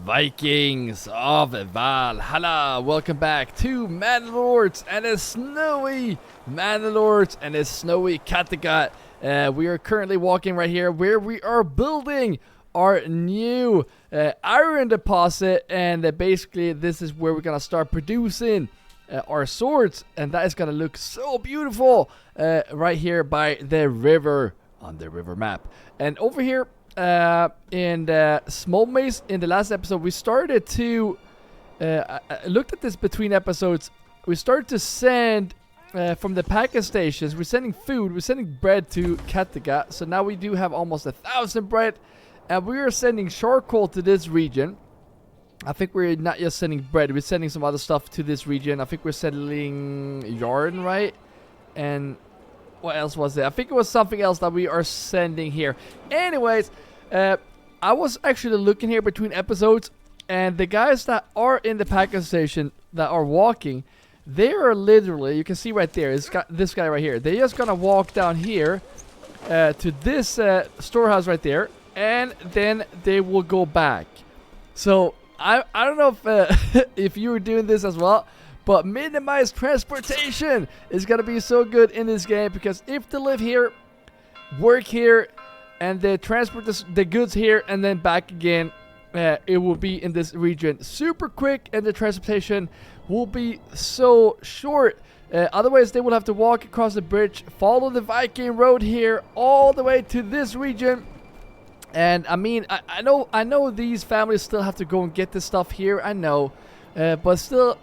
Vikings of Valhalla. Welcome back to Manor and a snowy Kattegat. We are currently walking right here where we are building our new iron deposit, and basically this is where we're gonna start producing our swords, and that is gonna look so beautiful right here by the river on the river map. And over here in the small maze, in the last episode we started to I looked at this between episodes. We started to send from the package stations, we're sending food, we're sending bread to Kattegat. So now we do have almost 1,000 bread, and we are sending charcoal to this region. I think we're not just sending bread, we're sending some other stuff to this region. I think we're sending yarn, right? And what else was it? I think it was something else that we are sending here. Anyways, I was actually looking here between episodes, and the guys that are in the package station that are walking, they are literally, you can see right there, it's got this guy right here. They're just gonna walk down here to this storehouse right there, and then they will go back. So I don't know if if you were doing this as well, but minimized transportation is gonna be so good in this game, because if they live here, work here, and they transport the goods here and then back again, it will be in this region super quick, and the transportation will be so short. Otherwise they will have to walk across the bridge, follow the Viking road here all the way to this region. And I mean, I know these families still have to go and get this stuff here, I know, but still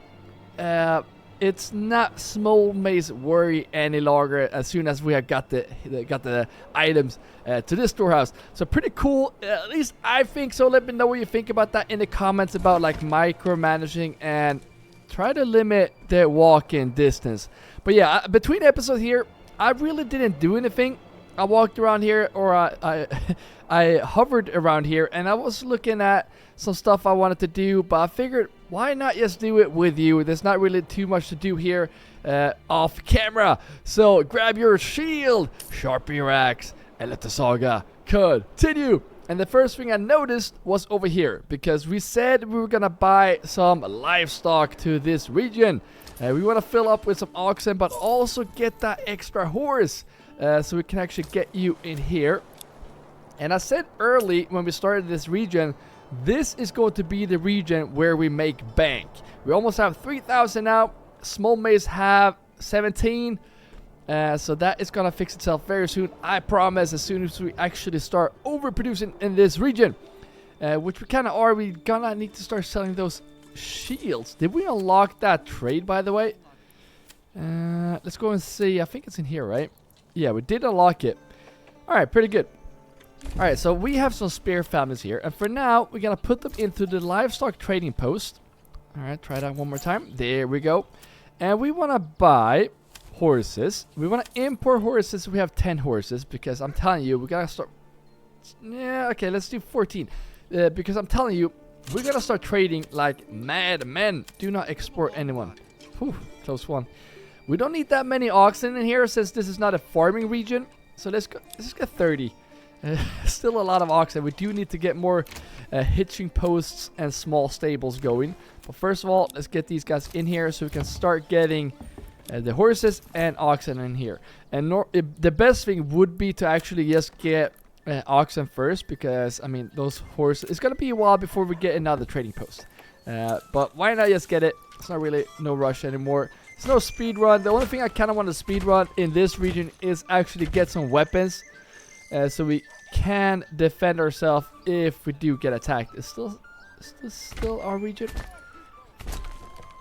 it's not small maze worry any longer as soon as we have got the items to this storehouse. So pretty cool, at least I think so. Let me know what you think about that in the comments, about like micromanaging and try to limit the walk-in distance. But yeah, between episodes here, I really didn't do anything. I walked around here, or I hovered around here, and I was looking at some stuff I wanted to do, but I figured why not just do it with you? There's not really too much to do here off camera. So grab your shield, sharpen your axe, and let the saga continue. And the first thing I noticed was over here, because we said we were gonna buy some livestock to this region. We want to fill up with some oxen, but also get that extra horse, so we can actually get you in here. And I said early when we started this region, this is going to be the region where we make bank. We almost have 3,000 now. Small maze have 17. So that is going to fix itself very soon, I promise, as soon as we actually start overproducing in this region. Which we kind of are. We're going to need to start selling those shields. Did we unlock that trade, by the way? Let's go and see. I think it's in here, right? Yeah, we did unlock it. Alright, pretty good. Alright, so we have some spare families here, and for now we're gonna put them into the livestock trading post. Alright, try that one more time. There we go. And we want to buy horses. We want to import horses. We have 10 horses, because I'm telling you, we gotta start. Yeah, okay, let's do 14, because I'm telling you, we're gonna start trading like mad men. Do not export anyone. Whew, close one. We don't need that many oxen in here, since this is not a farming region. So let's just get 30. Still a lot of oxen. We do need to get more hitching posts and small stables going. But first of all, let's get these guys in here so we can start getting the horses and oxen in here. And the best thing would be to actually just get oxen first, because I mean, those horses, it's gonna be a while before we get another trading post. But why not just get it? It's not really no rush anymore. It's no speed run. The only thing I kind of want to speed run in this region is actually get some weapons, so we can defend ourselves if we do get attacked. Is this still our region?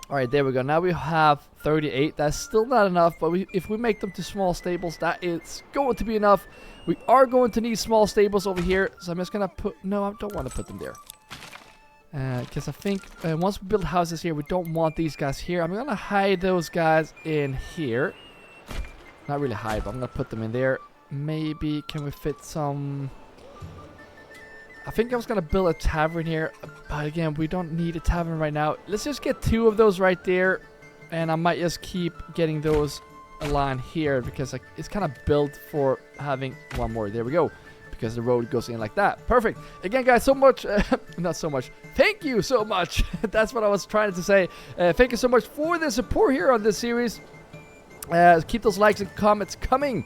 Alright, there we go. Now we have 38. That's still not enough, but if we make them to small stables, that is going to be enough. We are going to need small stables over here, so I'm just gonna put, no, I don't want to put them there, because I think once we build houses here, we don't want these guys here. I'm gonna hide those guys in here. Not really hide, but I'm gonna put them in there. Maybe can we fit some? I think I was gonna build a tavern here, but again, we don't need a tavern right now. Let's just get 2 of those right there, and I might just keep getting those aligned here, because like, it's kind of built for having one more. There we go, because the road goes in like that. Perfect. Again, guys, so much, not so much. thank you so much. That's what I was trying to say. Thank you so much for the support here on this series. Keep those likes and comments coming.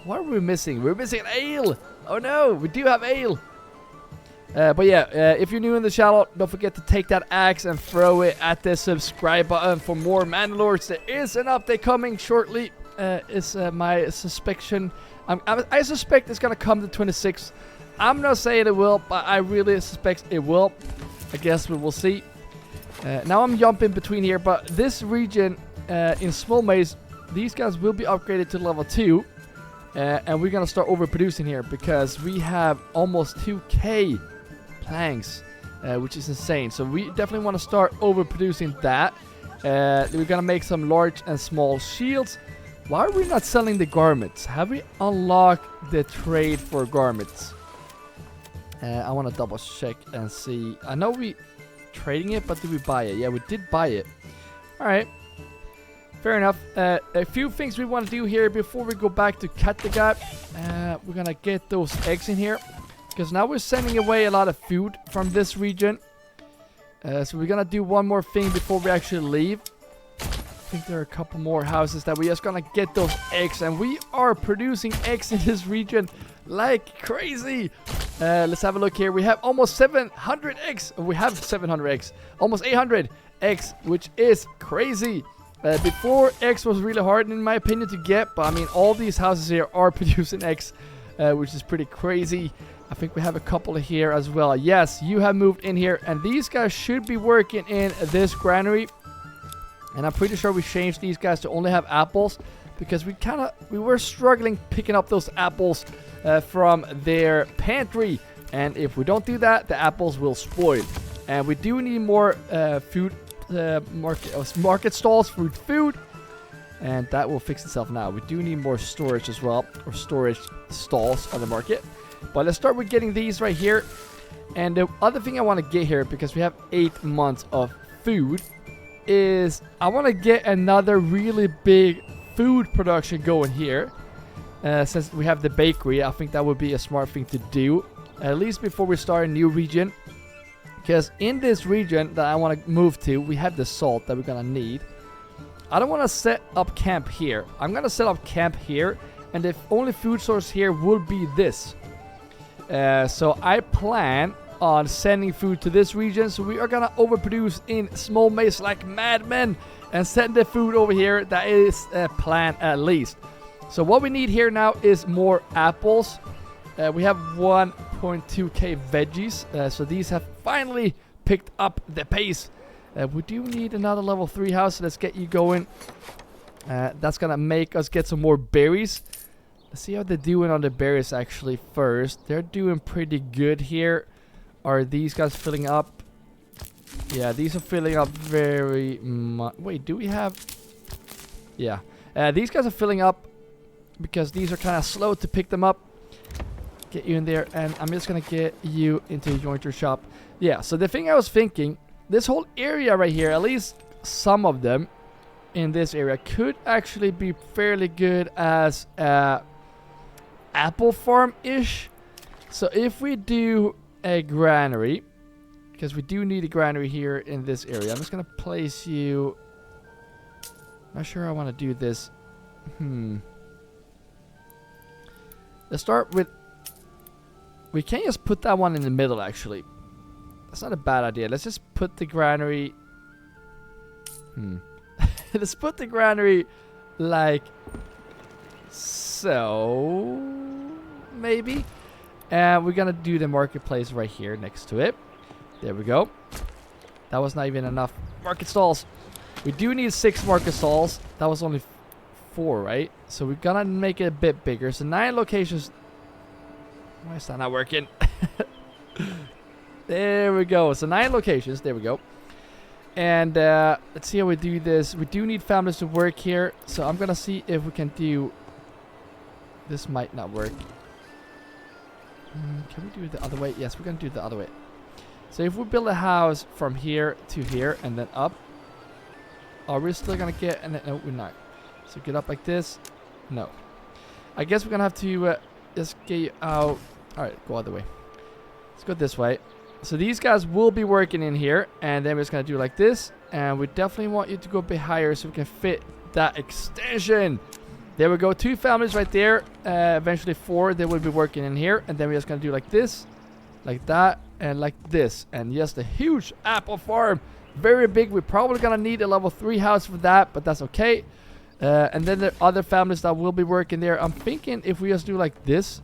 What are we missing? We're missing an ale. Oh no, we do have ale. But yeah, if you're new in the channel, don't forget to take that axe and throw it at the subscribe button for more Manor. There is an update coming shortly. Is my suspicion. I suspect it's gonna come the 26th. I'm not saying it will, but I really suspect it will. I guess we will see. Now I'm jumping between here, but this region in Small Maze, these guys will be upgraded to level 2. And we're gonna start overproducing here because we have almost 2k planks, which is insane. So we definitely want to start overproducing that. We're gonna make some large and small shields. Why are we not selling the garments? Have we unlocked the trade for garments? I want to double check and see. I know we trading it, but did we buy it? Yeah, we did buy it. All right. Fair enough. A few things we want to do here before we go back to Kattegat. We're going to get those eggs in here. Because now we're sending away a lot of food from this region. So we're going to do one more thing before we actually leave. I think there are a couple more houses that we're just going to get those eggs. And we are producing eggs in this region like crazy. Let's have a look here. We have almost 700 eggs. We have 700 eggs. Almost 800 eggs, which is crazy. Before, eggs was really hard in my opinion to get, but I mean all these houses here are producing eggs, which is pretty crazy. I think we have a couple here as well. Yes, you have moved in here, and these guys should be working in this granary. And I'm pretty sure we changed these guys to only have apples, because we were struggling picking up those apples from their pantry. And if we don't do that, the apples will spoil. And we do need more food. Market stalls for food, and that will fix itself now. We do need more storage as well, or storage stalls on the market. But let's start with getting these right here. And the other thing I want to get here, because we have 8 months of food, is I want to get another really big food production going here. Since we have the bakery, I think that would be a smart thing to do, at least before we start a new region. Because in this region that I want to move to, we have the salt that we're going to need. I don't want to set up camp here. I'm going to set up camp here. And the only food source here will be this. So I plan on sending food to this region. So we are going to overproduce in Small Maze like madmen. And send the food over here. That is a plan at least. So what we need here now is more apples. We have 1.2k veggies, so these have finally picked up the pace. We do need another level 3 house. Let's get you going. That's gonna make us get some more berries. Let's see how they're doing on the berries actually first. They're doing pretty good here. Are these guys filling up? Yeah, these are filling up very much. Wait, do we have? Yeah, these guys are filling up because these are kind of slow to pick them up. Get you in there, and I'm just gonna get you into your shop. Yeah, so the thing I was thinking, this whole area right here, at least some of them in this area, could actually be fairly good as a apple farm-ish. So if we do a granary, because we do need a granary here in this area, I'm just gonna place you. Not sure I want to do this. Let's start with. We can just put that one in the middle, actually. That's not a bad idea. Let's just put the granary... Let's put the granary like so. Maybe. And we're going to do the marketplace right here next to it. There we go. That was not even enough market stalls. We do need 6 market stalls. That was only 4, right? So we're going to make it a bit bigger. So 9 locations... Why is that not working? There we go. So 9 locations. There we go. And let's see how we do this. We do need families to work here. So I'm going to see if we can do... This might not work. Can we do it the other way? Yes, we're going to do it the other way. So if we build a house from here to here and then up. Are we still going to get... No, we're not. So get up like this. No. I guess we're going to have to... just get you out. Alright, go other way. Let's go this way. So these guys will be working in here, and then we're just gonna do like this, and we definitely want you to go a bit higher so we can fit that extension. There we go, 2 families right there. Eventually 4, they will be working in here, and then we're just gonna do like this, like that, and like this. And yes, the huge apple farm, very big. We're probably gonna need a level 3 house for that, but that's okay. And then the other families that will be working there, I'm thinking if we just do like this,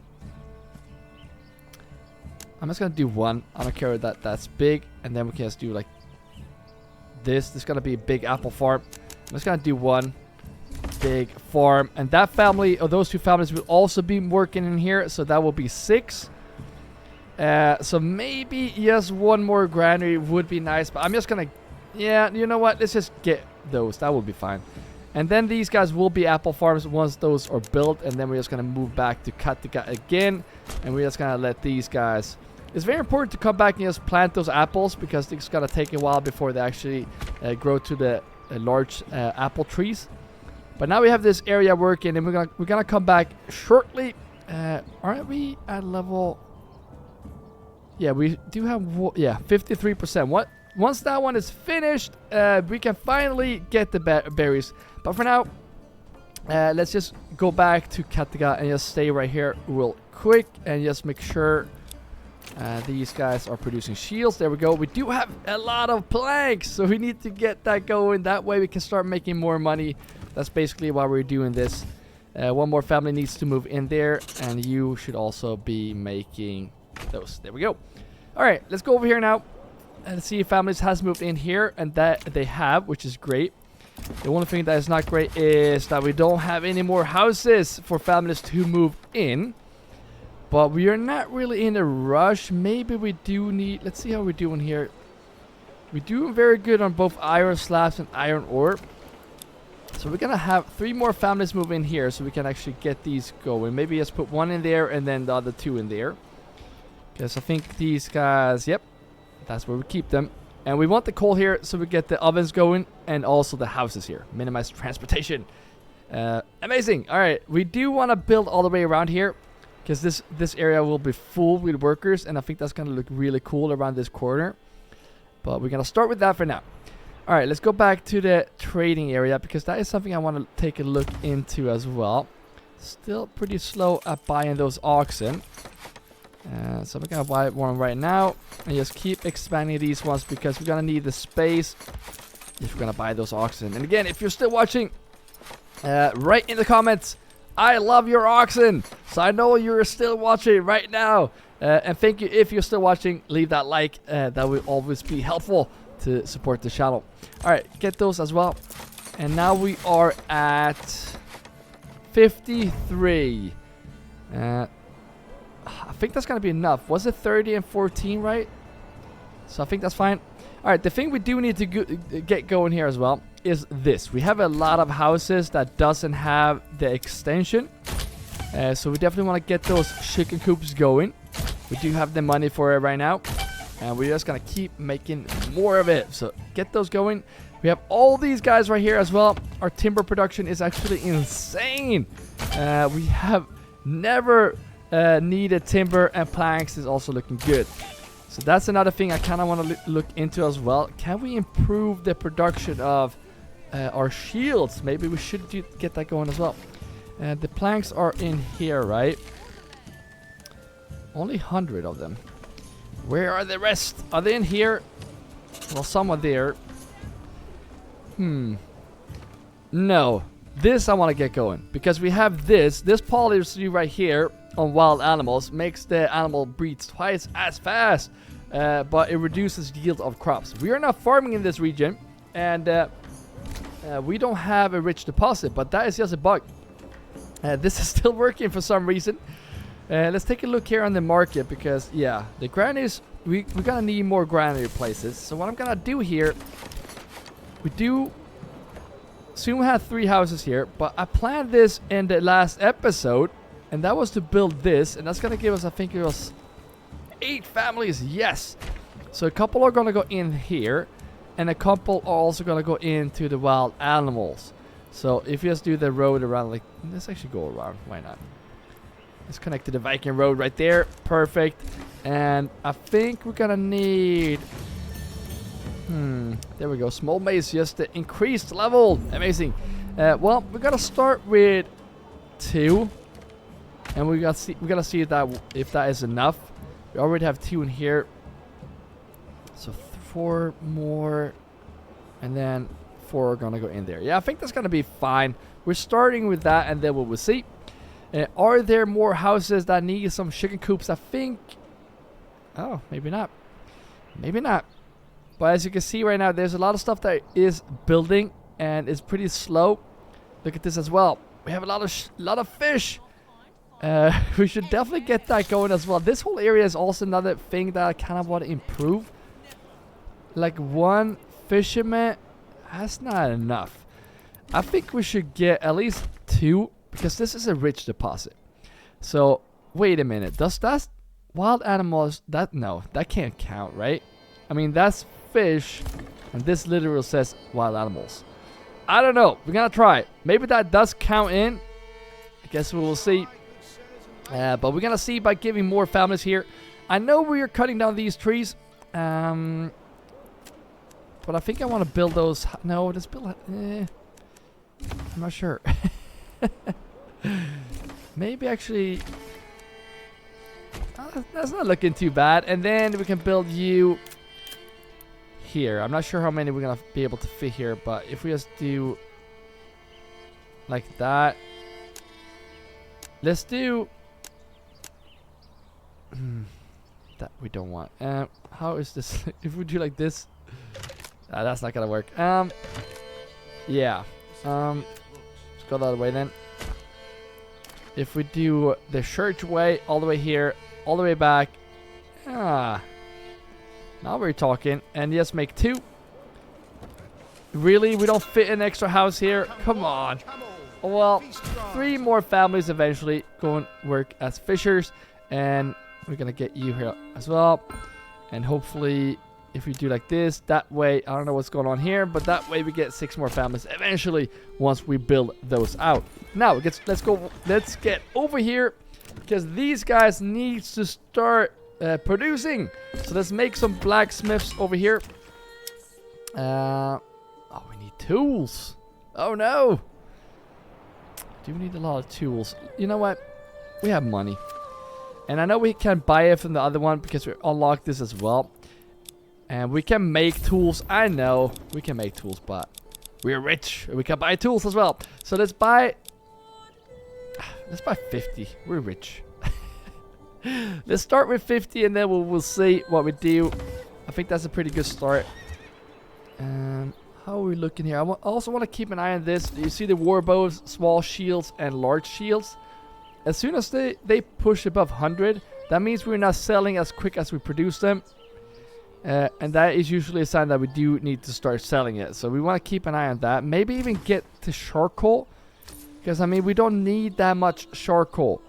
I'm just gonna do 1. I don't care that that's big, and then we can just do like this. This is gonna be a big apple farm. I'm just gonna do 1 big farm, and that family, or those 2 families, will also be working in here, so that will be 6. So maybe just 1 more granary would be nice, but I'm just gonna, yeah, you know what? Let's just get those. That will be fine. And then these guys will be apple farms once those are built, and then we're just gonna move back to Kattegat again, and we're just gonna let these guys. It's very important to come back and just plant those apples, because it's gonna take a while before they actually grow to the large apple trees. But now we have this area working, and we're gonna come back shortly. Aren't we at level? Yeah, we do have 53%. Once that one is finished, we can finally get the berries. But for now, let's just go back to Kattegat and just stay right here real quick and just make sure these guys are producing shields. There we go. We do have a lot of planks, so we need to get that going. That way we can start making more money. That's basically why we're doing this. 1 more family needs to move in there, and you should also be making those. There we go. All right, let's go over here now and see if families has moved in here, and that they have, which is great. The only thing that is not great is that we don't have any more houses for families to move in. But we are not really in a rush. Maybe we do need... Let's see how we're doing here. We're doing very good on both iron slabs and iron ore. So we're going to have 3 more families move in here so we can actually get these going. Maybe just put 1 in there and then the other 2 in there. Because I think these guys... Yep. That's where we keep them. And we want the coal here so we get the ovens going and also the houses here. Minimize transportation. Amazing. All right. We do want to build all the way around here, because this area will be full with workers, and I think that's going to look really cool around this corner. But we're going to start with that for now. All right, let's go back to the trading area, because that is something I want to take a look into as well. Still pretty slow at buying those oxen. So we're going to buy one right now and just keep expanding these ones, because we're going to need the space if we're going to buy those oxen. And again, if you're still watching, write in the comments, I love your oxen. So I know you're still watching right now. And thank you if you're still watching. Leave that like. That will always be helpful to support the channel. All right, get those as well. And now we are at 53. I think that's going to be enough. Was it 30 and 14, right? So I think that's fine. All right, the thing we do need to get going here as well is this. We have a lot of houses that doesn't have the extension. So we definitely want to get those chicken coops going. We do have the money for it right now. And we're just going to keep making more of it. So get those going. We have all these guys right here as well. Our timber production is actually insane. We have never needed timber, and planks is also looking good. So that's another thing I kind of want to look into as well. Can we improve the production of our shields? Maybe we should get that going as well. The planks are in here, right? Only 100 of them. Where are the rest? Are they in here? Well, some are there. No. This I want to get going, because we have this policy right here on wild animals. Makes the animal breeds twice as fast, but it reduces yield of crops. We are not farming in this region, and we don't have a rich deposit, but that is just a bug. This is still working for some reason. Let's take a look here on the market, because yeah, the granaries, we're gonna need more granary places. So what I'm gonna do here, we do soon have 3 houses here, but I planned this in the last episode, and that was to build this, and that's gonna give us, I think it was 8 families. Yes. So a couple are gonna go in here, and a couple are also gonna go into the wild animals. So if you just do the road around, like, let's actually go around, why not? Let's connect to the Viking road right there. Perfect. And I think we're gonna need... there we go. Small maze, just the increased level. Amazing. Well, we're gonna start with 2. And we gotta see if that is enough. We already have 2 in here. So 4 more. And then 4 are gonna go in there. Yeah, I think that's gonna be fine. We're starting with that, and then we will see. Are there more houses that need some chicken coops? I think... Oh, maybe not. Maybe not. But as you can see right now, there's a lot of stuff that is building, and it's pretty slow. Look at this as well. We have a lot of fish. We should definitely get that going as well. This whole area is also another thing that I kind of want to improve. Like 1 fisherman, that's not enough. I think we should get at least 2, because this is a rich deposit. So wait a minute, does that wild animals, that no, that can't count, right? I mean, that's fish, and this literally says wild animals. I don't know, we're gonna try. Maybe that does count in. I guess we will see. But we're gonna see by giving more families here. I know we are cutting down these trees. But I think I want to build those. No, let's build. I'm not sure. Maybe actually. That's not looking too bad. And then we can build you here. I'm not sure how many we're gonna be able to fit here, but if we just do like that, let's do. That we don't want. How is this? If we do like this, that's not gonna work. Yeah. Let's go the other way then. If we do the church way, all the way here, all the way back. Now we're talking. And just make 2. Really? We don't fit an extra house here? Come on. Well, 3 more families eventually go and work as fishers. And we're gonna get you here as well. And hopefully, if we do like this, that way, I don't know what's going on here, but that way we get 6 more families eventually once we build those out. Now, let's get over here, because these guys need to start producing. So let's make some blacksmiths over here. Oh, we need tools. Oh no. Do we need a lot of tools? You know what? We have money. And I know we can buy it from the other one because we unlocked this as well. And we can make tools. I know we can make tools, but we're rich. We can buy tools as well. So let's buy 50. We're rich. Let's start with 50 and then we'll see what we do. I think that's a pretty good start. How are we looking here? I also want to keep an eye on this. You see the war bows, small shields, and large shields. As soon as they push above 100, that means we're not selling as quick as we produce them. And that is usually a sign that we do need to start selling it. So we want to keep an eye on that. Maybe even get to charcoal. Because, I mean, we don't need that much charcoal.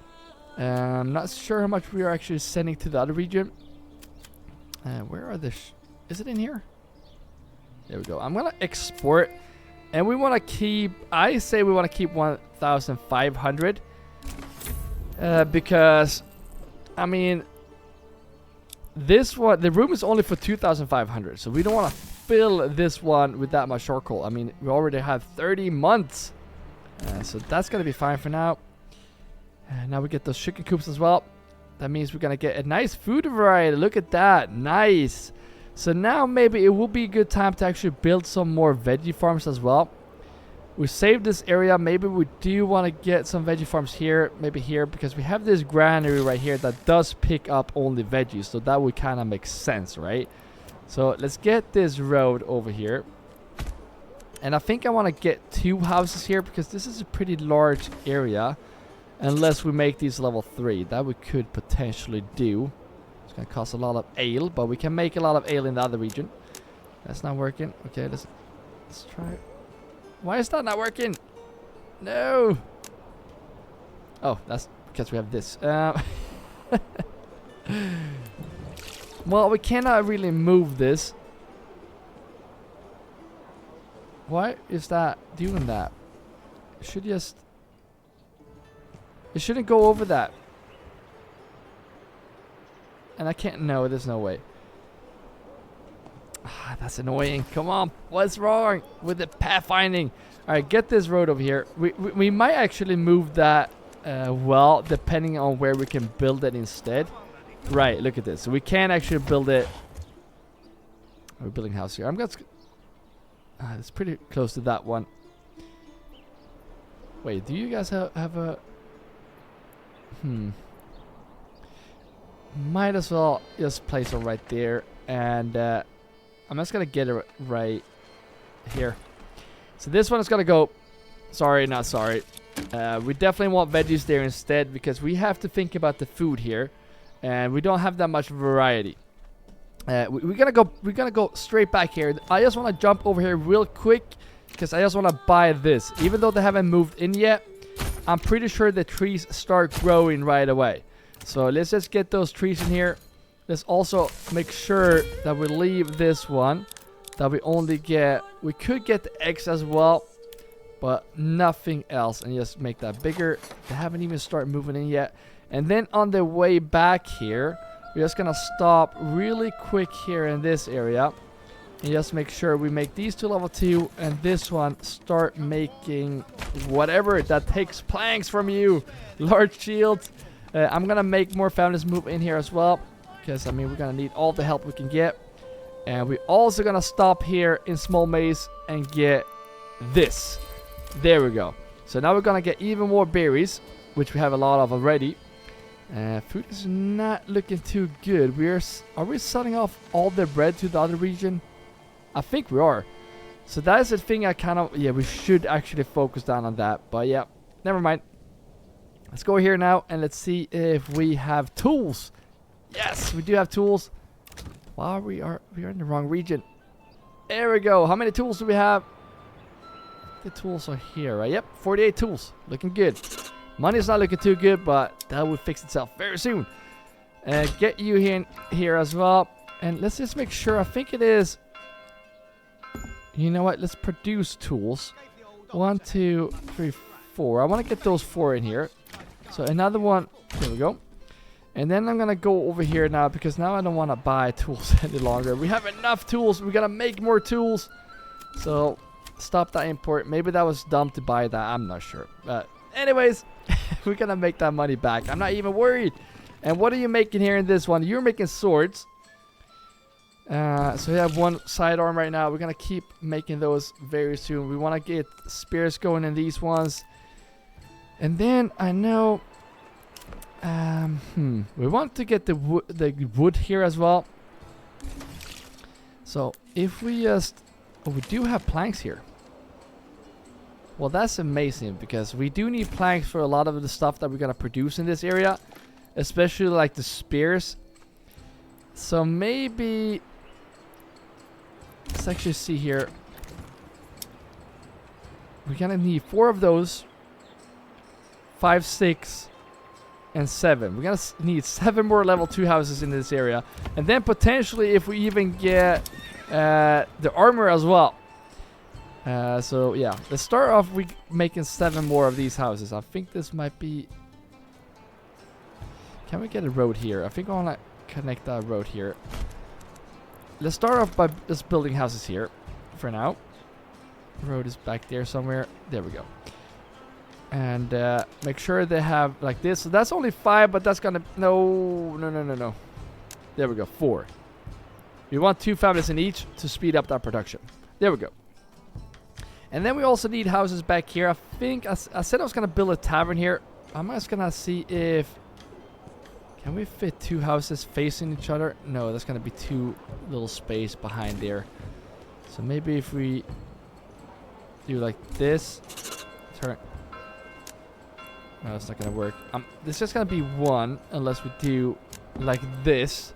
I'm not sure how much we are actually sending to the other region. Where are the... Is it in here? There we go. I'm going to export. And we want to keep... I say we want to keep 1,500. Because, I mean... This one, the room is only for 2,500, so we don't want to fill this one with that much charcoal. I mean, we already have 30 months, so that's gonna be fine for now. Now we get those chicken coops as well. That means we're gonna get a nice food variety. Look at that, nice. So now maybe it will be a good time to actually build some more veggie farms as well. We saved this area. Maybe we do want to get some veggie farms here, maybe here, because we have this granary right here that does pick up only veggies. So that would kind of make sense, right? So let's get this road over here. And I think I want to get 2 houses here because this is a pretty large area. Unless we make these level 3. That we could potentially do. It's going to cost a lot of ale, but we can make a lot of ale in the other region. That's not working. Okay, let's try it. Why is that not working? No. Oh, that's because we have this. Well, we cannot really move this. Why is that doing that? It should just... It shouldn't go over that. And I can't, no, there's no way. Ah, that's annoying. Come on, what's wrong with the pathfinding? All right, get this road over here. We might actually move that, well, depending on where we can build it instead. Right, look at this. So we can actually build it. We're building a house here. I'm going to... it's pretty close to that one. Wait, do you guys have a... Might as well just place it right there. And I'm just going to get it right here. So this one is going to go... Sorry, not sorry. We definitely want veggies there instead, because we have to think about the food here. And we don't have that much variety. We're gonna go straight back here. I just want to jump over here real quick, because I just want to buy this. Even though they haven't moved in yet, I'm pretty sure the trees start growing right away. So let's just get those trees in here. Let's also make sure that we leave this one, that we only get... We could get the eggs as well, but nothing else. And just make that bigger. They haven't even started moving in yet. And then on the way back here, we're just gonna stop really quick here in this area. And just make sure we make these two level 2, and this one start making whatever that takes planks from you. Large shields. I'm gonna make more families move in here as well, because I mean we're gonna need all the help we can get. And we're also gonna stop here in small maze and get this. There we go. So now we're gonna get even more berries, which we have a lot of already. Food is not looking too good. Are we selling off all the bread to the other region? I think we are. So that is the thing I kind of... Yeah, we should actually focus down on that. But yeah, never mind. Let's go here now and let's see if we have tools. Yes, we do have tools. Wow, we are in the wrong region. There we go. How many tools do we have? The tools are here, right? Yep, 48 tools. Looking good. Money's not looking too good, but that will fix itself very soon. Get you here as well. And let's just make sure. I think it is... You know what? Let's produce tools. 1, 2, 3, 4. I want to get those 4 in here. So another one. There we go. And then I'm going to go over here now, because now I don't want to buy tools any longer. We have enough tools. We got to make more tools. So stop that import. Maybe that was dumb to buy that. I'm not sure. But anyways... We're gonna make that money back. I'm not even worried. And what are you making here in this one? You're making swords. So we have one sidearm right now. We're gonna keep making those very soon. We want to get spears going in these ones. And then I know we want to get the wood here as well. So if we just... Oh, we do have planks here. Well, that's amazing, because we do need planks for a lot of the stuff that we're going to produce in this area. Especially like the spears. So maybe... Let's actually see here. We're going to need 4 of those. 5, 6, and 7. We're going to need 7 more level 2 houses in this area. And then potentially if we even get the armor as well. So yeah, let's start off with making 7 more of these houses. I think this might be... Can we get a road here? I think I want to connect that road here. Let's start off by just building houses here for now. The road is back there somewhere. There we go. And make sure they have like this. So that's only 5, but that's gonna... No. There we go, 4. We want 2 families in each to speed up that production. There we go. And then we also need houses back here. I think I said I was going to build a tavern here. I'm just going to see if... Can we fit 2 houses facing each other? No, that's going to be too little space behind there. So maybe if we do like this. Turn. No, it's not going to work. This is going to be 1 unless we do like this.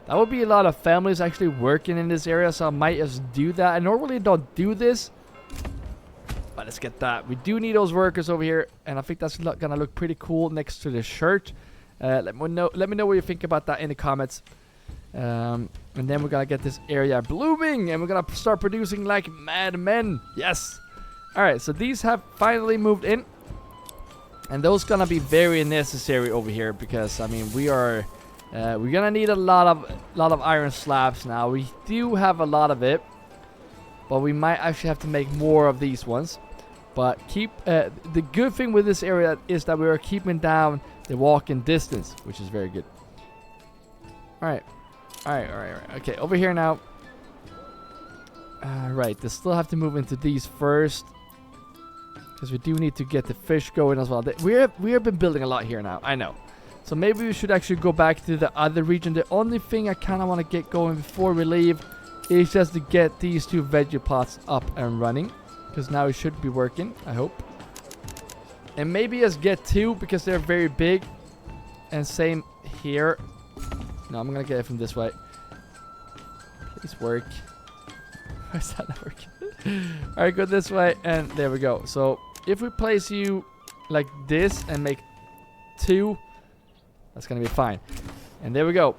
That would be a lot of families actually working in this area, so I might just do that. I normally don't do this. But let's get that. We do need those workers over here, and I think that's gonna look pretty cool next to the church. Let me know what you think about that in the comments. And then we're gonna get this area blooming, and we're gonna start producing like madmen. Yes. All right. So these have finally moved in, and those gonna be very necessary over here because I mean we are We're gonna need a lot of iron slabs now. We do have a lot of it, but we might actually have to make more of these ones. But keep the good thing with this area is that we are keeping down the walking distance, which is very good. All right. Okay, over here now. Right, they still have to move into these first, because we do need to get the fish going as well. We have been building a lot here now, I know. So maybe we should actually go back to the other region. The only thing I kind of want to get going before we leave is just to get these 2 veggie plots up and running, because now it should be working, I hope. And maybe just get 2 because they're very big. And same here. No, I'm gonna get it from this way. Please work. Why is that not working? Alright, go this way, and there we go. So if we place you like this and make 2, that's gonna be fine. And there we go.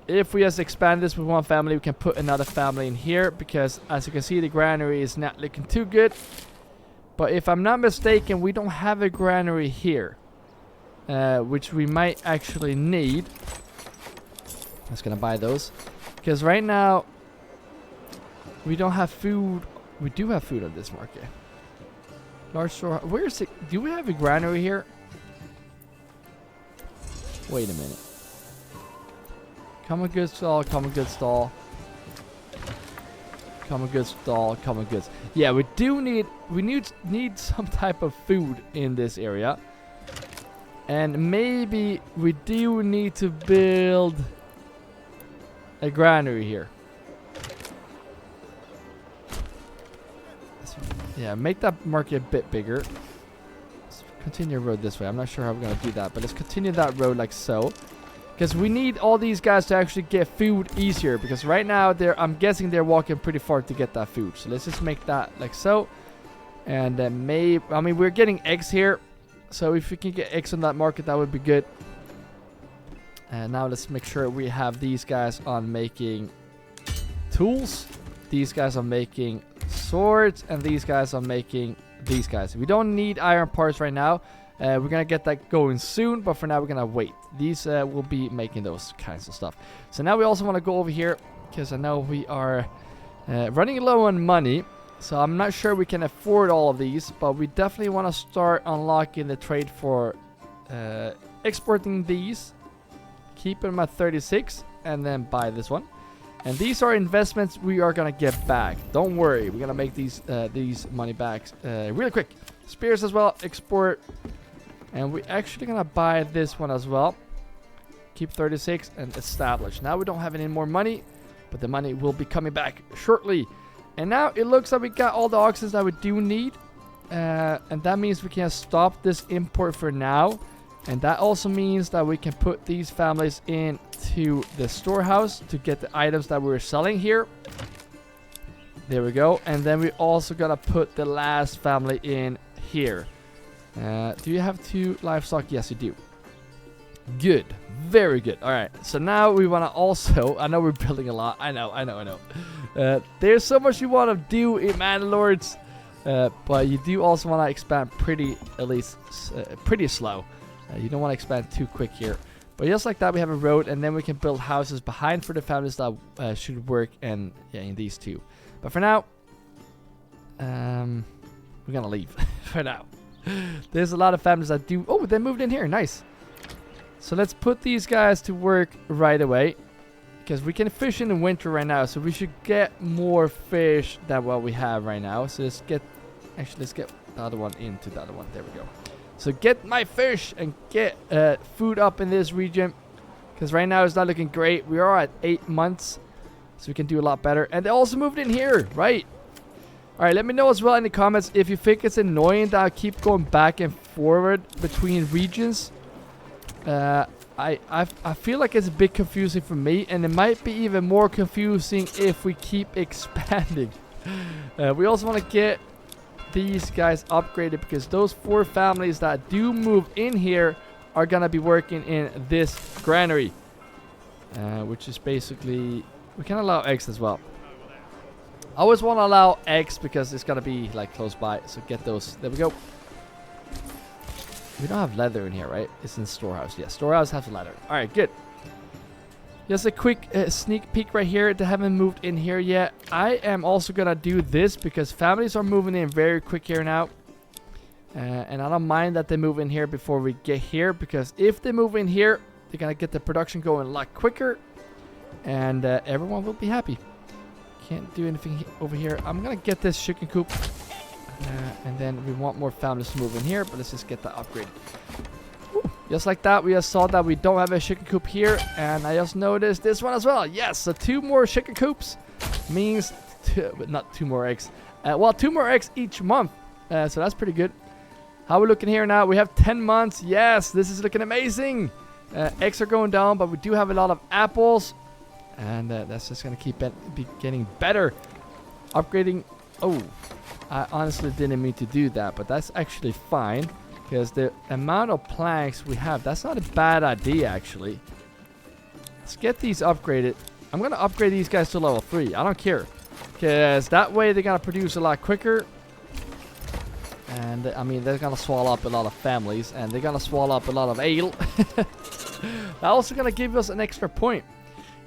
If we just expand this with 1 family, we can put another family in here, because as you can see, the granary is not looking too good. But if I'm not mistaken, we don't have a granary here, which we might actually need. I'm just gonna buy those, because right now we don't have food. We do have food on this market. Large store. Where is it? Do we have a granary here? Wait a minute. Common goods stall, common goods stall. Common goods stall, common goods. Yeah, we need some type of food in this area. And maybe we do need to build a granary here. Yeah, make that market a bit bigger. Let's continue road this way. I'm not sure how we're going to do that, but let's continue that road like so. Because we need all these guys to actually get food easier. Because right now, I'm guessing they're walking pretty far to get that food. So let's just make that like so. And then maybe... I mean, we're getting eggs here. So if we can get eggs on that market, that would be good. And now let's make sure we have these guys on making tools. These guys are making swords. And these guys are making these guys. We don't need iron parts right now. We're going to get that going soon. But for now, we're going to wait. These will be making those kinds of stuff. So now we also want to go over here, because I know we are running low on money. So I'm not sure we can afford all of these. But we definitely want to start unlocking the trade for exporting these. Keep them at 36. And then buy this one. And these are investments we are going to get back. Don't worry. We're going to make these money back really quick. Spears as well. Export. And we're actually going to buy this one as well. Keep 36 and establish. Now we don't have any more money, but the money will be coming back shortly. And now it looks like we got all the oxen that we do need. And that means we can stop this import for now. And that also means that we can put these families into the storehouse to get the items that we're selling here. There we go. And then we also got to put the last family in here. Do you have 2 livestock? Yes, you do. Good. Very good. All right. So now we want to also... I know we're building a lot. I know. There's so much you want to do in Manor, but you do also want to expand pretty slow. You don't want to expand too quick here. But just like that, we have a road, and then we can build houses behind for the families that should work in these 2. But for now, we're going to leave for now. There's a lot of families that do... Oh, they moved in here. Nice. So let's put these guys to work right away. Because we can fish in the winter right now. So we should get more fish than what we have right now. So let's get... Actually, let's get the other one into the other one. There we go. So get my fish and get food up in this region. Because right now it's not looking great. We are at 8 months. So we can do a lot better. And they also moved in here. Right. Alright, let me know as well in the comments if you think it's annoying that I keep going back and forward between regions. I feel like it's a bit confusing for me, and it might be even more confusing if we keep expanding. We also want to get these guys upgraded, because those 4 families that do move in here are going to be working in this granary. Which is basically... We can allow eggs as well. I always want to allow eggs because it's going to be like close by. So get those. There we go. We don't have leather in here, right? It's in storehouse. Yeah, storehouse has leather. All right, good. Just a quick sneak peek right here. They haven't moved in here yet. I am also gonna do this because families are moving in very quick here now. And I don't mind that they move in here before we get here, because if they move in here, they're gonna get the production going a lot quicker, and everyone will be happy. Can't do anything over here. I'm gonna get this chicken coop, and then we want more families to move in here, but let's just get that upgrade. Woo. Just like that, we just saw that we don't have a chicken coop here, and I just noticed this one as well. Yes, so 2 more chicken coops means not 2 more eggs. Well, 2 more eggs each month, so that's pretty good. How we looking here now? We have 10 months. Yes, this is looking amazing. Eggs are going down, but we do have a lot of apples. And that's just going to keep be getting better. Upgrading. Oh, I honestly didn't mean to do that, but that's actually fine. Because the amount of planks we have, that's not a bad idea, actually. Let's get these upgraded. I'm going to upgrade these guys to level 3. I don't care. Because that way they're going to produce a lot quicker. And, I mean, they're going to swallow up a lot of families. And they're going to swallow up a lot of ale. That's also going to give us an extra point.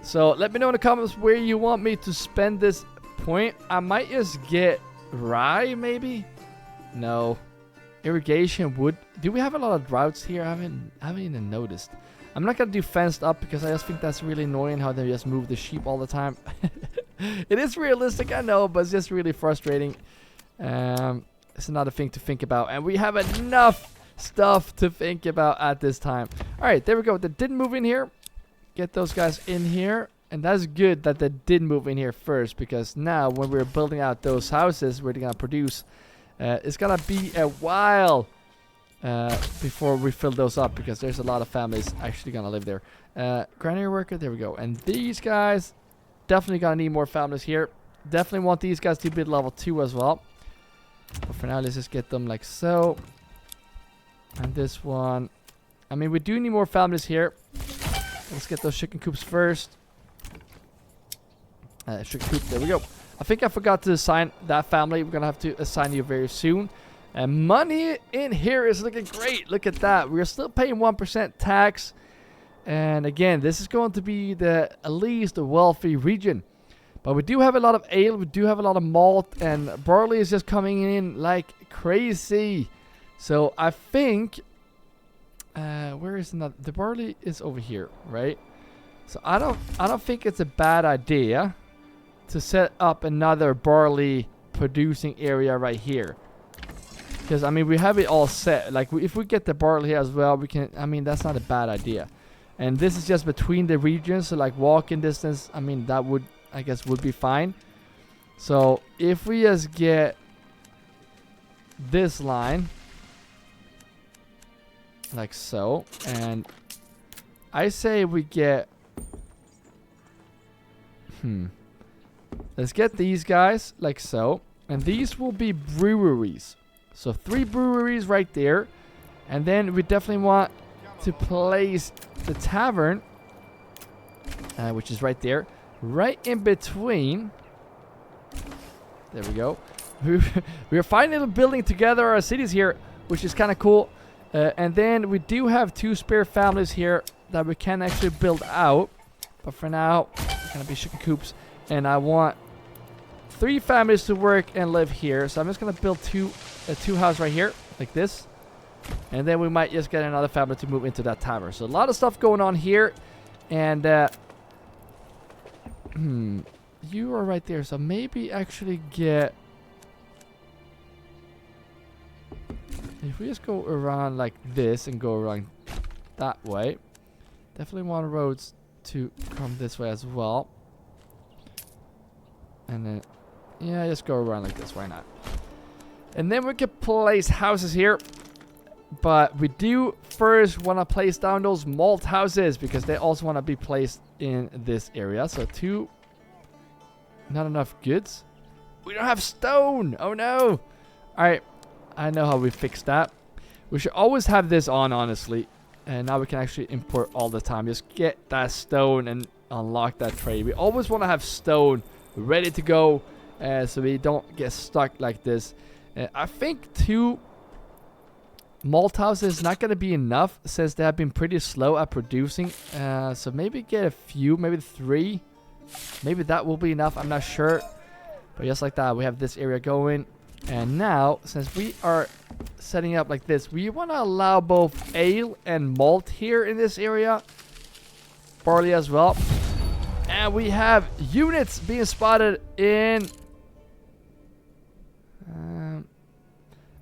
So, let me know in the comments where you want me to spend this point. I might just get rye, maybe? No. Irrigation wood. Do we have a lot of droughts here? I haven't even noticed. I'm not going to do fenced up because I just think that's really annoying how they just move the sheep all the time. It is realistic, I know, but it's just really frustrating. It's another thing to think about, and we have enough stuff to think about at this time. Alright, there we go. They didn't move in here. Get those guys in here, and that's good that they did move in here first, because now when we're building out those houses where they're gonna produce, it's gonna be a while before we fill those up, because there's a lot of families actually gonna live there. Granary worker, there we go. And these guys definitely gonna need more families here. Definitely want these guys to be level 2 as well. But for now, let's just get them like so. And this one. I mean, we do need more families here. Let's get those chicken coops first. Chicken coop, there we go. I think I forgot to assign that family. We're going to have to assign you very soon. And money in here is looking great. Look at that. We're still paying 1% tax. And again, this is going to be the at least a wealthy region. But we do have a lot of ale, we do have a lot of malt, and barley is just coming in like crazy. So I think, where is the barley is over here, right? So I don't think it's a bad idea to set up another barley producing area right here. Because I mean we have it all set. Like if we get the barley here as well, we can. I mean that's not a bad idea. And this is just between the regions, so like walking distance. I mean that would. I guess would be fine. So if we just get this line like so, and I say we get let's get these guys like so, and these will be breweries. So 3 breweries right there, and then we definitely want to place the tavern, which is right there. Right in between. There we go. We're finally building together our cities here, which is kind of cool. And then we do have 2 spare families here that we can actually build out. But for now, it's going to be chicken coops. And I want 3 families to work and live here. So I'm just going to build a 2 house right here, like this. And then we might just get another family to move into that tavern. So a lot of stuff going on here. And you are right there, so maybe actually get, if we just go around like this and go around that way, definitely want roads to come this way as well. And then yeah, just go around like this, why not? And then we can place houses here, but we do first want to place down those malt houses because they also want to be placed in this area. So 2, not enough goods. We don't have stone. Oh no. Alright, I know how we fix that. We should always have this on, honestly. And now we can actually import all the time. Just get that stone and unlock that trade. We always want to have stone ready to go, so we don't get stuck like this. I think 2 malt house is not going to be enough since they have been pretty slow at producing. So maybe get a few, maybe 3. Maybe that will be enough. I'm not sure. But just like that, we have this area going. And now, since we are setting up like this, we want to allow both ale and malt here in this area. Barley as well. And we have units being spotted in...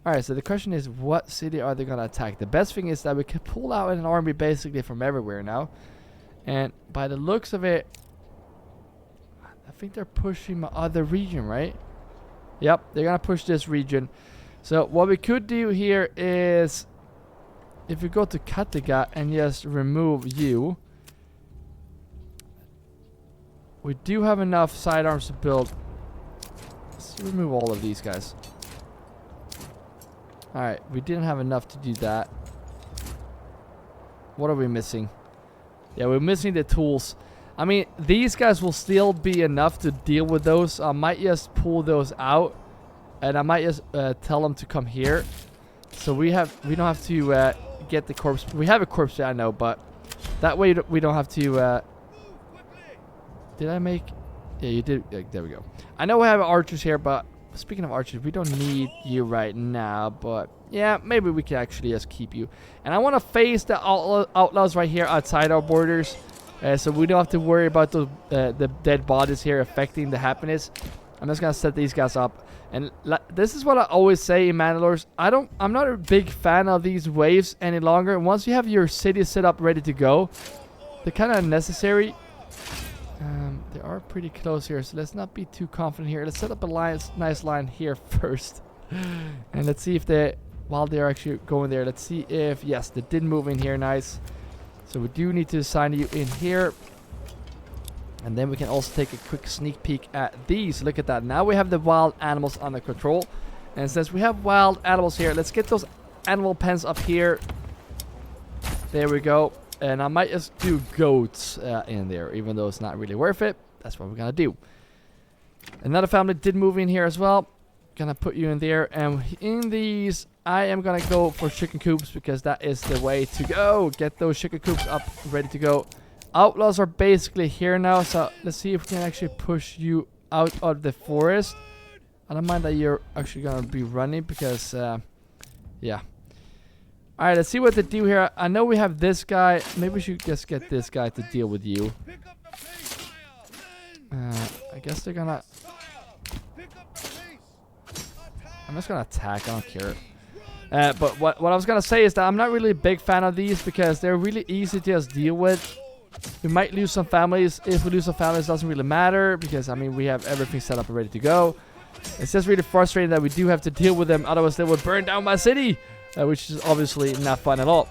Alright, so the question is, what city are they going to attack? The best thing is that we can pull out an army basically from everywhere now. And by the looks of it, I think they're pushing my other region, right? Yep, they're going to push this region. So what we could do here is, if we go to Kattegat and just remove you, we do have enough sidearms to build. Let's remove all of these guys. Alright, we didn't have enough to do that. What are we missing? Yeah, we're missing the tools. I mean, these guys will still be enough to deal with those. I might just pull those out. And I might just tell them to come here. So we don't have to get the corpse. We have a corpse, I know, but that way we don't have to... Did I make... Yeah, you did. There we go. I know we have archers here, but speaking of archers, we don't need you right now. But yeah, maybe we can actually just keep you. And I want to face the outlaws right here outside our borders. So we don't have to worry about the dead bodies here affecting the happiness. I'm just going to set these guys up. And this is what I always say in Manor. I'm not a big fan of these waves any longer. Once you have your city set up ready to go, they're kind of necessary. They are pretty close here, so let's not be too confident here. Let's set up a nice line here first. And let's see if while they're actually going there, let's see if, yes, they did move in here. Nice. So we do need to assign you in here. And then we can also take a quick sneak peek at these. Look at that. Now we have the wild animals under control. And since we have wild animals here, let's get those animal pens up here. There we go. And I might just do goats in there, even though it's not really worth it. That's what we're going to do. Another family did move in here as well. Gonna put you in there. And in these, I am going to go for chicken coops because that is the way to go. Get those chicken coops up, ready to go. Outlaws are basically here now, so let's see if we can actually push you out of the forest. I don't mind that you're actually going to be running because, yeah. Alright, let's see what they do here. I know we have this guy. Maybe we should just get this guy to deal with you. I guess they're going to... I'm just going to attack. I don't care. But what I was going to say is that I'm not really a big fan of these because they're really easy to just deal with. We might lose some families. If we lose some families, it doesn't really matter because, I mean, we have everything set up and ready to go. It's just really frustrating that we do have to deal with them. Otherwise, they would burn down my city, which is obviously not fun at all.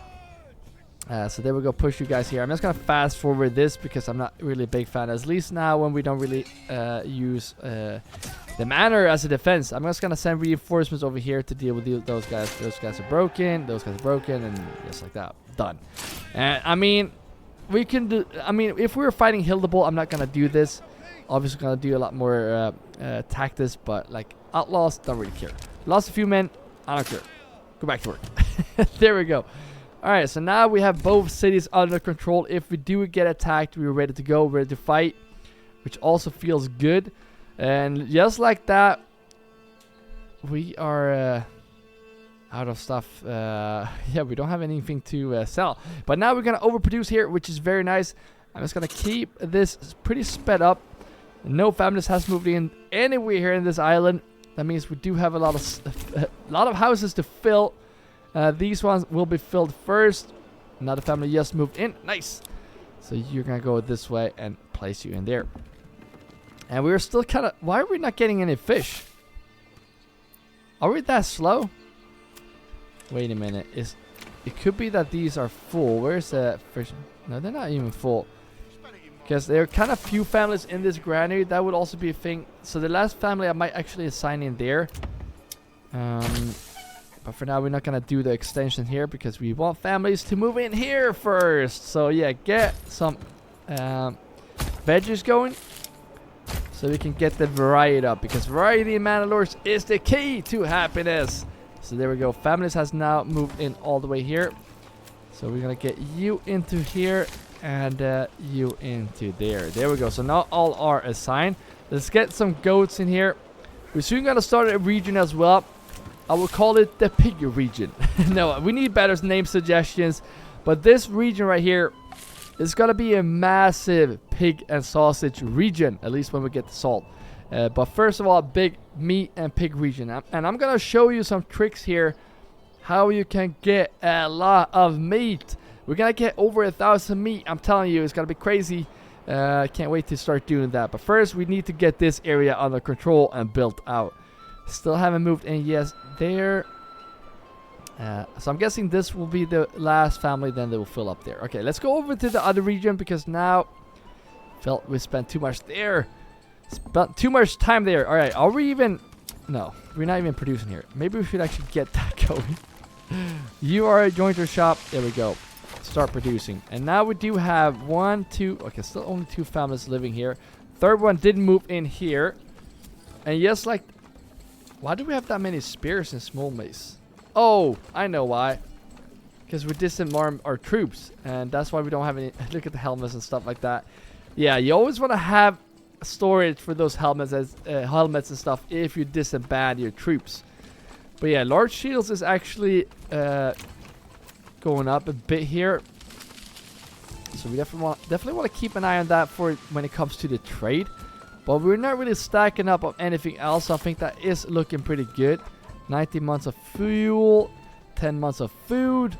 So there we go. Push you guys here. I'm just going to fast forward this because I'm not really a big fan. At least now when we don't really use the manor as a defense. I'm just going to send reinforcements over here to deal with those guys. Those guys are broken. Those guys are broken. And just like that. Done. And I mean... we can do... I mean, if we were fighting Hildebald, I'm not going to do this. Obviously, going to do a lot more tactics, but, like, outlaws, don't really care. Lost a few men, I don't care. Go back to work. There we go. Alright, so now we have both cities under control. If we do get attacked, we're ready to go, ready to fight, which also feels good. And just like that, we are... out of stuff. Yeah, we don't have anything to sell. But now we're going to overproduce here, which is very nice. I'm just going to keep this pretty sped up. No families has moved in anywhere here in this island. That means we do have a lot of houses to fill. These ones will be filled first. Another family just moved in. Nice. So you're going to go this way and place you in there. And we're still kind of... why are we not getting any fish? Are we that slow? Wait a minute. It could be that these are full. Where's the fish? No, they're not even full. Because there are kind of few families in this granary. That would also be a thing. So the last family I might actually assign in there. But for now, we're not going to do the extension here because we want families to move in here first. So yeah, get some veggies going. So we can get the variety up. Because variety in Manor is the key to happiness. So there we go. Families has now moved in all the way here. So we're gonna get you into here and you into there. There we go. So now all are assigned. Let's get some goats in here. We're soon gonna start a region as well. I will call it the pig region. No, we need better name suggestions. But this region right here is gonna be a massive pig and sausage region, at least when we get the salt. But first of all, big meat and pig region. And I'm gonna show you some tricks here how you can get a lot of meat. We're gonna get over 1,000 meat. I'm telling you, it's gonna be crazy. Can't wait to start doing that. But first, we need to get this area under control and built out. Still haven't moved in. Yes, there. So I'm guessing this will be the last family, then they will fill up there. Okay, let's go over to the other region because now felt we spent too much there. Spent too much time there. All right, are we even? No, we're not even producing here. Maybe we should actually get that going. You are a jointer shop. There we go. Start producing. And now we do have 1, 2. Okay, still only 2 families living here. Third one didn't move in here. And yes, like, why do we have that many spears and small mace? Oh, I know why. Because we disarm our troops. And that's why we don't have any. Look at the helmets and stuff like that. Yeah, you always want to have storage for those helmets as helmets and stuff if you disband your troops. But yeah, large shields is actually going up a bit here. So we definitely want to keep an eye on that for when it comes to the trade. But we're not really stacking up on anything else. So I think that is looking pretty good. 90 months of fuel, 10 months of food.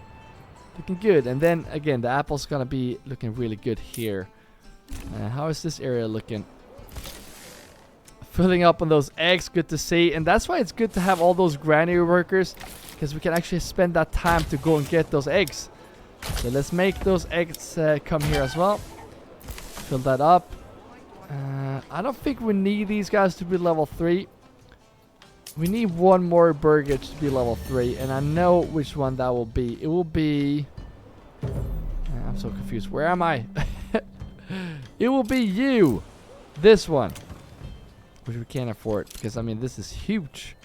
Looking good. And then again, the apple's gonna be looking really good here. How is this area looking? Filling up on those eggs, good to see. And that's why it's good to have all those granary workers, because we can actually spend that time to go and get those eggs. So let's make those eggs come here as well. Fill that up. I don't think we need these guys to be level 3. We need one more burger to be level 3, and I know which one that will be. It will be... I'm so confused. Where am I? It will be you. This one. Which we can't afford, because I mean this is huge.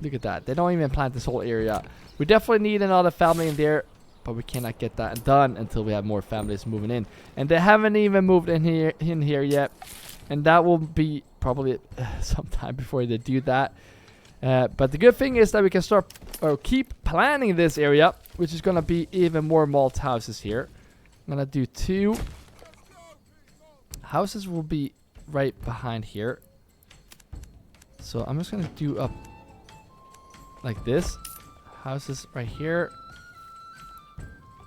Look at that. They don't even plant this whole area. We definitely need another family in there, but we cannot get that done until we have more families moving in. And they haven't even moved in here yet, and that will be probably sometime before they do that. But the good thing is that we can start or keep planning this area, which is gonna be even more malt houses here. I'm gonna do 2 houses will be right behind here. So I'm just gonna do up like this. Houses right here.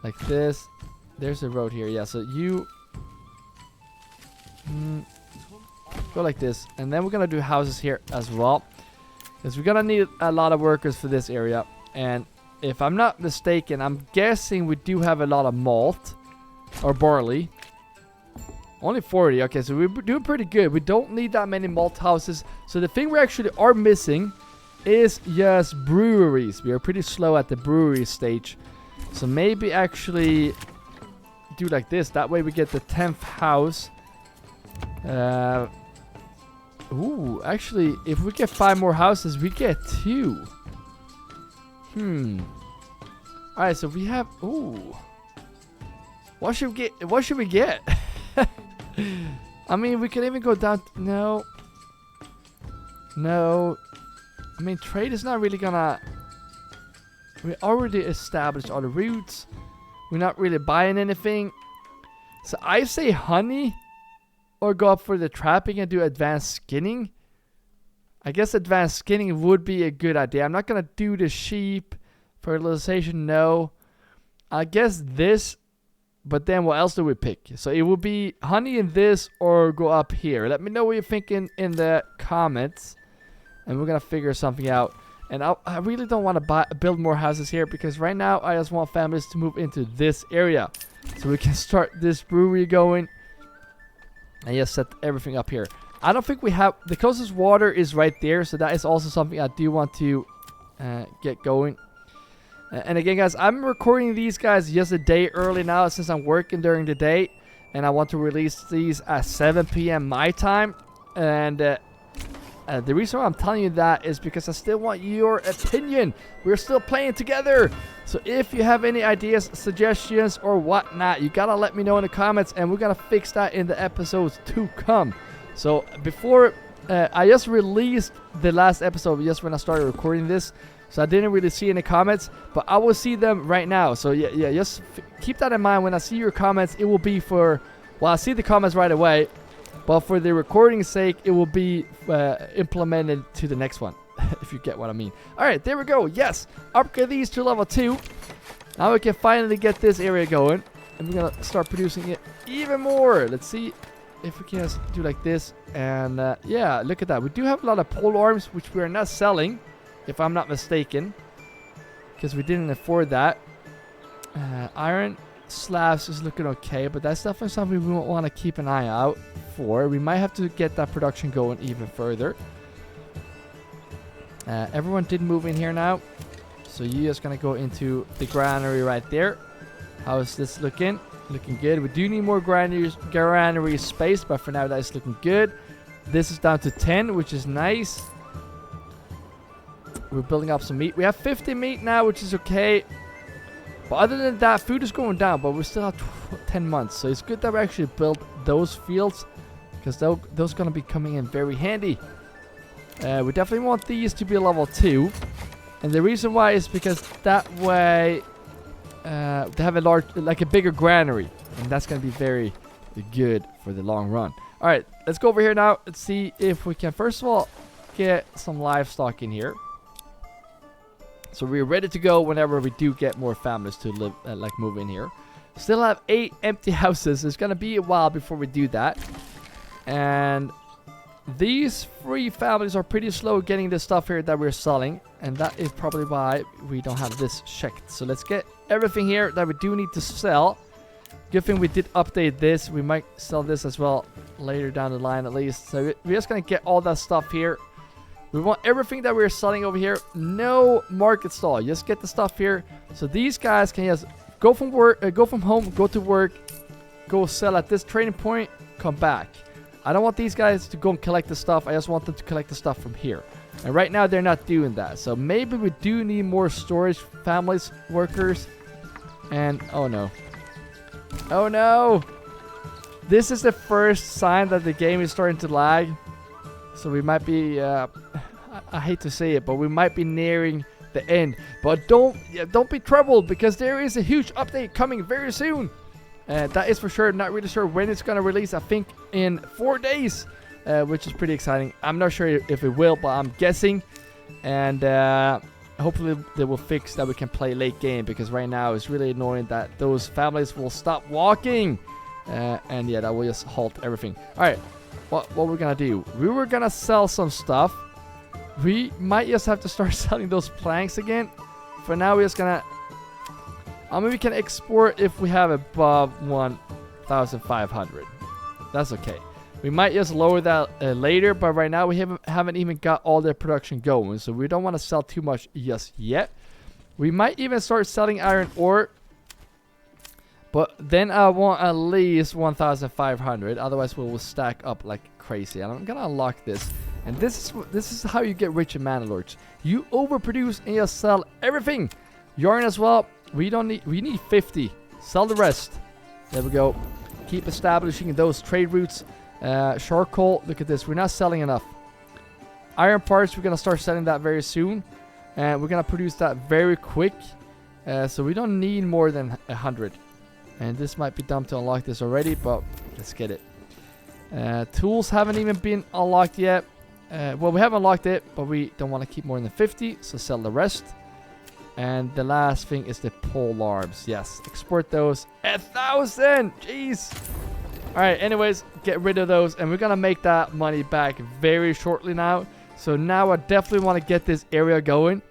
Like this. There's a road here. Yeah, so you go like this. And then we're gonna do houses here as well, because we're gonna need a lot of workers for this area. And if I'm not mistaken, I'm guessing we do have a lot of malt or barley. Only 40. Okay, so we're doing pretty good. We don't need that many malt houses. So the thing we actually are missing is just breweries. We are pretty slow at the brewery stage. So maybe actually do like this. That way we get the 10th house. Ooh, actually, if we get 5 more houses, we get 2. Alright, so we have... Ooh. What should we get? What should we get? I mean, we can even go down. No. I mean, trade is not really gonna... We already established all the routes. We're not really buying anything. So I say honey, or go up for the trapping and do advanced skinning. I guess advanced skinning would be a good idea. I'm not gonna do the sheep. Fertilization, no. I guess this. But then what else do we pick? So it will be honey in this, or go up here. Let me know what you're thinking in the comments, and we're gonna figure something out. And I really don't want to build more houses here, because right now I just want families to move into this area, so we can start this brewery going and just set everything up here. I don't think we have... The closest water is right there, so that is also something I do want to get going. And again, guys, I'm recording these guys just a day early now, since I'm working during the day, and I want to release these at 7 p.m. my time. And The reason why I'm telling you that is because I still want your opinion. We're still playing together. So if you have any ideas, suggestions, or whatnot, you gotta let me know in the comments, and we're gonna fix that in the episodes to come. So before, I just released the last episode just when I started recording this. So I didn't really see any comments, but I will see them right now. So yeah, just keep that in mind. When I see your comments, it will be for, well, I see the comments right away. But for the recording's sake, it will be implemented to the next one, if you get what I mean. All right, there we go. Yes, upgrade these to level 2. Now we can finally get this area going. And we're going to start producing it even more. Let's see if we can just do like this. And yeah, look at that. We do have a lot of pole arms, which we are not selling, if I'm not mistaken. Because we didn't afford that. Iron slabs is looking okay, but that's definitely something we want to keep an eye out for. We might have to get that production going even further. Everyone did move in here now, so you're just gonna go into the granary right there. How is this looking? Looking good. We do need more granary space, but for now that is looking good. This is down to 10, which is nice. We're building up some meat. We have 50 meat now, which is okay. But other than that, food is going down, but we still have 10 months. So it's good that we actually built those fields, because those are going to be coming in very handy. We definitely want these to be level 2. And the reason why is because that way they have a bigger granary. And that's going to be very good for the long run. Alright, let's go over here now. Let's see if we can, first of all, get some livestock in here. So we're ready to go whenever we do get more families to live, move in here. Still have 8 empty houses. It's gonna be a while before we do that. And these 3 families are pretty slow getting the stuff here that we're selling. And that is probably why we don't have this checked. So let's get everything here that we do need to sell. Good thing we did update this. We might sell this as well later down the line at least. So we're just gonna get all that stuff here. We want everything that we're selling over here. No market stall. Just get the stuff here. So these guys can just go from work, go from home, go to work, go sell at this trading point, come back. I don't want these guys to go and collect the stuff. I just want them to collect the stuff from here. And right now they're not doing that. So maybe we do need more storage families, workers. And oh no. Oh no. This is the first sign that the game is starting to lag. So we might be, I hate to say it, but we might be nearing the end. But don't be troubled, because there is a huge update coming very soon. That is for sure. Not really sure when it's going to release. I think in 4 days, which is pretty exciting. I'm not sure if it will, but I'm guessing. And hopefully they will fix that we can play late game, because right now it's really annoying that those families will stop walking. And yeah, that will just halt everything. All right. What we're gonna do? We were gonna sell some stuff. We might just have to start selling those planks again. For now, we're just gonna. I mean, we can export if we have above 1,500. That's okay. We might just lower that later, but right now we haven't even got all the production going, so we don't want to sell too much just yet. We might even start selling iron ore. But then I want at least 1,500. Otherwise, we will stack up like crazy. And I'm gonna unlock this. And this is how you get rich in Manor. You overproduce and you sell everything. Yarn as well. We need 50. Sell the rest. There we go. Keep establishing those trade routes. Charcoal. Look at this. We're not selling enough. Iron parts. We're gonna start selling that very soon. And we're gonna produce that very quick. So we don't need more than 100. And this might be dumb to unlock this already, but let's get it. Tools haven't even been unlocked yet. Well, we have unlocked it, but we don't want to keep more than 50, so sell the rest. And the last thing is the pole arms. Yes, export those. 1,000! Jeez! Alright, anyways, get rid of those, and we're gonna make that money back very shortly now. So now I definitely want to get this area going.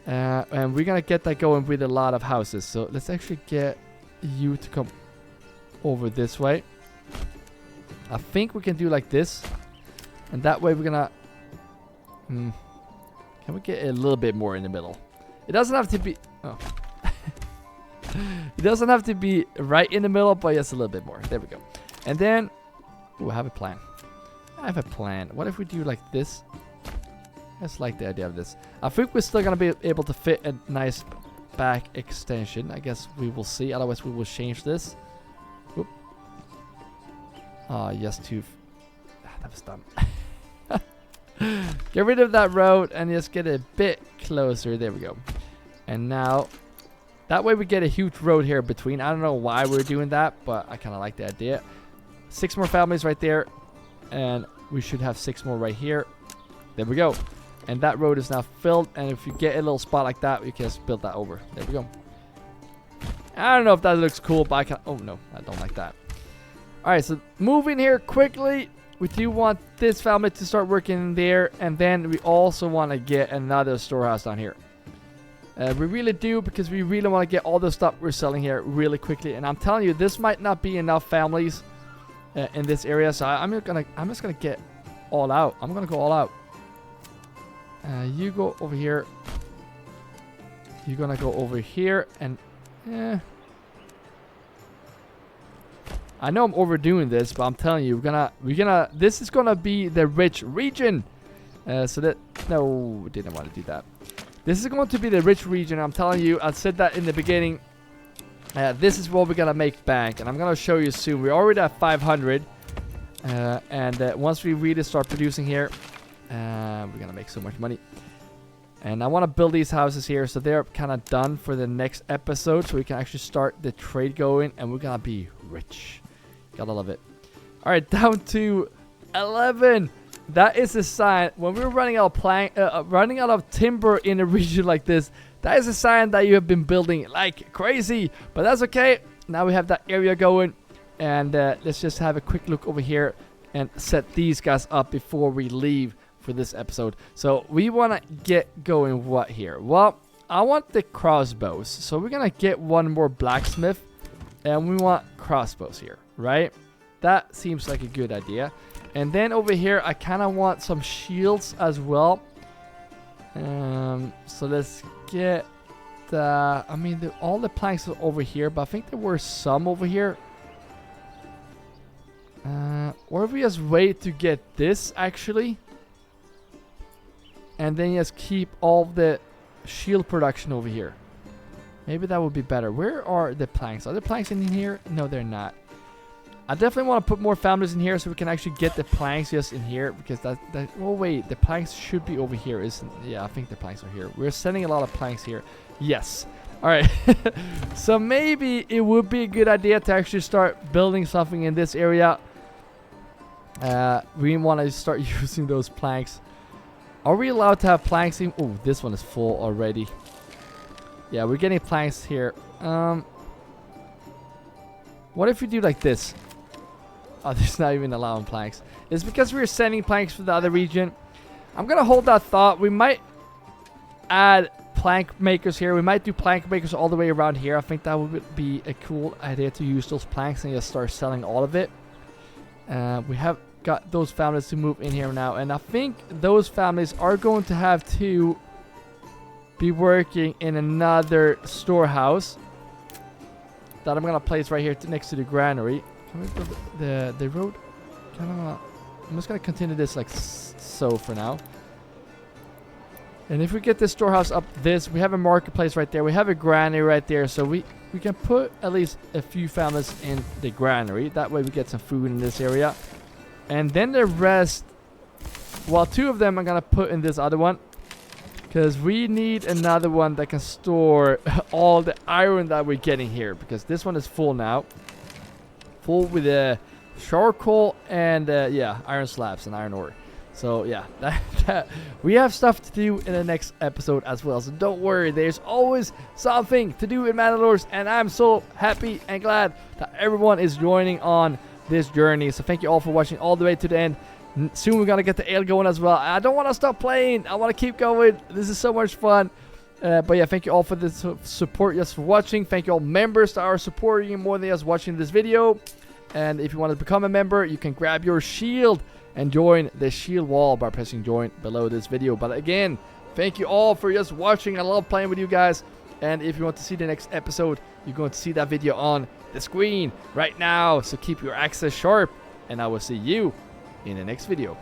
And we're gonna get that going with a lot of houses. So let's actually get you to come over this way. I think we can do like this, and that way we're gonna can we get a little bit more in the middle? It doesn't have to be it doesn't have to be right in the middle, but just a little bit more. There we go. And then I have a plan. I have a plan. What if we do like this? just like the idea of this. I think we're still gonna be able to fit a nice back extension. I guess we will see. Otherwise, we will change this. Whoop. Yes, that was dumb. Get rid of that road and just get a bit closer. There we go. And now, that way we get a huge road here between. I don't know why we're doing that, but I kind of like the idea. 6 more families right there. And we should have 6 more right here. There we go. And that road is now filled. And if you get a little spot like that, we can just build that over. There we go. I don't know if that looks cool, but I can... Oh, no. I don't like that. Alright, so moving here quickly. We do want this family to start working in there. And then we also want to get another storehouse down here. We really do, because we really want to get all the stuff we're selling here really quickly. And I'm telling you, this might not be enough families in this area. So I'm just gonna get all out. I'm gonna go all out. You go over here. You're gonna go over here, and I know I'm overdoing this, but I'm telling you, this is gonna be the rich region. So that no, we didn't want to do that. This is going to be the rich region. I'm telling you, I said that in the beginning. This is what we're gonna make bank, and I'm gonna show you soon. We're already at 500, and once we really start producing here, we're gonna make so much money. And I want to build these houses here so they're kind of done for the next episode, so we can actually start the trade going, and we're gonna be rich. Gotta love it. All right, down to 11. That is a sign when we're running out of running out of timber in a region like this. That is a sign that you have been building like crazy, but that's okay. Now we have that area going, and let's just have a quick look over here and set these guys up before we leave for this episode. So we want to get going what here? Well, I want the crossbows, so we're gonna get one more blacksmith, and we want crossbows here, right? That seems like a good idea. And then over here, I kind of want some shields as well. So let's get the... I mean, all the planks are over here, but I think there were some over here. Or if we just wait to get this, actually. And then just keep all the shield production over here. Maybe that would be better. Where are the planks? Are the planks in here? No, they're not. I definitely want to put more families in here so we can actually get the planks just in here, because that oh wait, the planks should be over here, isn't? Yeah, I think the planks are here. We're sending a lot of planks here. Yes. All right. So maybe it would be a good idea to actually start building something in this area. We want to start using those planks. Are we allowed to have planks in? Oh, this one is full already. Yeah, we're getting planks here. What if we do like this? Oh, there's not even allowing planks. It's because we're sending planks for the other region. I'm gonna hold that thought. We might add plank makers here. We might do plank makers all the way around here. I think that would be a cool idea to use those planks and just start selling all of it. We have got those families to move in here now, and I think those families are going to have to be working in another storehouse that I'm gonna place right here next to the granary. Can we build the road? I'm just gonna continue this like so for now. And if we get this storehouse up this, we have a marketplace right there. We have a granary right there, so we can put at least a few families in the granary. That way we get some food in this area. And then the rest, well, 2 of them I'm gonna put in this other one, because we need another one that can store all the iron that we're getting here, because this one is full now. Full with charcoal and yeah, iron slabs and iron ore. So yeah, we have stuff to do in the next episode as well. So don't worry, there's always something to do in Manor, and I'm so happy and glad that everyone is joining on this journey. So thank you all for watching all the way to the end. Soon we're gonna get the ale going as well. I don't want to stop playing. I want to keep going. This is so much fun. But yeah, thank you all for the support, just for watching. Thank you all members that are supporting you more than just watching this video. And if you want to become a member, you can grab your shield and join the shield wall by pressing join below this video. But again, thank you all for just watching. I love playing with you guys. And if you want to see the next episode, you're going to see that video on the screen right now. So keep your access sharp, and I will see you in the next video.